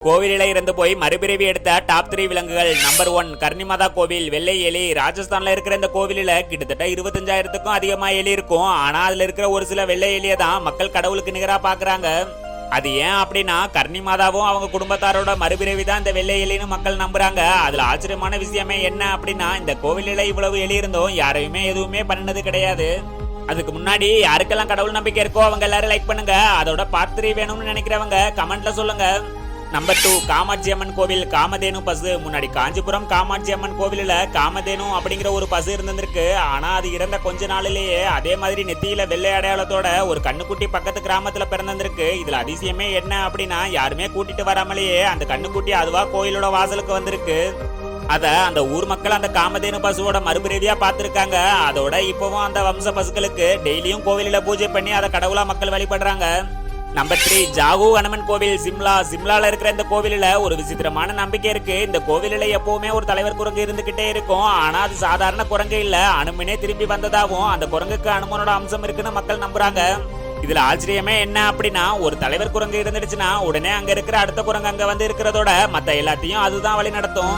கோவிலில இருந்து போய் மறுபிறவி எடுத்த டாப் 3 விலங்குகள். நம்பர் 1 கர்ணிமாதா கோவில், வெள்ளை எலி. ராஜஸ்தான்ல இருக்கிற இந்த கோவிலில கிட்டத்தட்ட 25,000க்கும் அதிகமா எலி இருக்கும். ஆனா அதுல இருக்கிற ஒரு சில வெள்ளை எலியை தான் மக்கள் கடவுளுக்கு நிகரா பாக்குறாங்க. அது ஏன் அப்படின்னா கர்ணிமாதாவும் அவங்க குடும்பத்தாரோட மறுபிறவி தான் இந்த வெள்ளை எலின்னு மக்கள் நம்புறாங்க. அதுல ஆச்சரியமான விஷயமே என்ன அப்படின்னா, இந்த கோவிலில இவ்வளவு எலி இருந்தும் யாரையுமே எதுவுமே பண்ணது கிடையாது. அதுக்கு முன்னாடி யாருக்கெல்லாம் கடவுள் நம்பிக்கை இருக்கோ அவங்க எல்லாரும் லைக் பண்ணுங்க. அதோட பார்ட் 3 வேணும்னு நினைக்கிறவங்க கமெண்ட்ல சொல்லுங்க. நம்பர் 2 காமாட்சி அம்மன் கோவில், காமதேனு பசு. முன்னாடி காஞ்சிபுரம் காமாட்சி அம்மன் கோவிலில் காமதேனு அப்படிங்கிற ஒரு பசு இருந்திருக்கு. ஆனா அது இறந்த கொஞ்ச நாளிலேயே அதே மாதிரி நெத்தியில வெள்ளை அடையாளத்தோட ஒரு கண்ணுக்குட்டி பக்கத்து கிராமத்துல பிறந்திருக்கு. இதுல அதிசயமே என்ன அப்படின்னா, யாருமே கூட்டிட்டு வராமலேயே அந்த கண்ணுக்குட்டி அதுவா கோயிலோட வாசலுக்கு வந்திருக்கு. அத அந்த ஊர் மக்கள் அந்த காமதேனு பசுவோட மறுபிறவியா பார்த்திருக்காங்க. அதோட இப்பவும் அந்த வம்ச பசுக்களுக்கு டெய்லியும் கோவிலில பூஜை பண்ணி அதை கடவுளா மக்கள் வழிபடுறாங்க. நம்பர் 3 ஜாகு ஹனுமன் கோவில், சிம்லா. சிம்லால இருக்கிற இந்த கோவிலில ஒரு விசித்திரமான நம்பிக்கை இருக்கு. இந்த கோவிலில எப்பவுமே ஒரு தலைவர் குரங்கு இருந்துகிட்டே இருக்கும். ஆனா அது சாதாரண குரங்கு இல்ல, அனுமனே திரும்பி வந்ததாகவும் அந்த குரங்குக்கு அனுமனோட அம்சம் இருக்குன்னு மக்கள் நம்புறாங்க. இதுல ஆச்சரியமே என்ன அப்படின்னா, ஒரு தலைவர் குரங்கு இருந்துடுச்சுன்னா உடனே அங்க இருக்கிற அடுத்த குரங்கு அங்க வந்து இருக்கிறதோட மத்த எல்லாத்தையும் அதுதான் வழி நடத்தும்.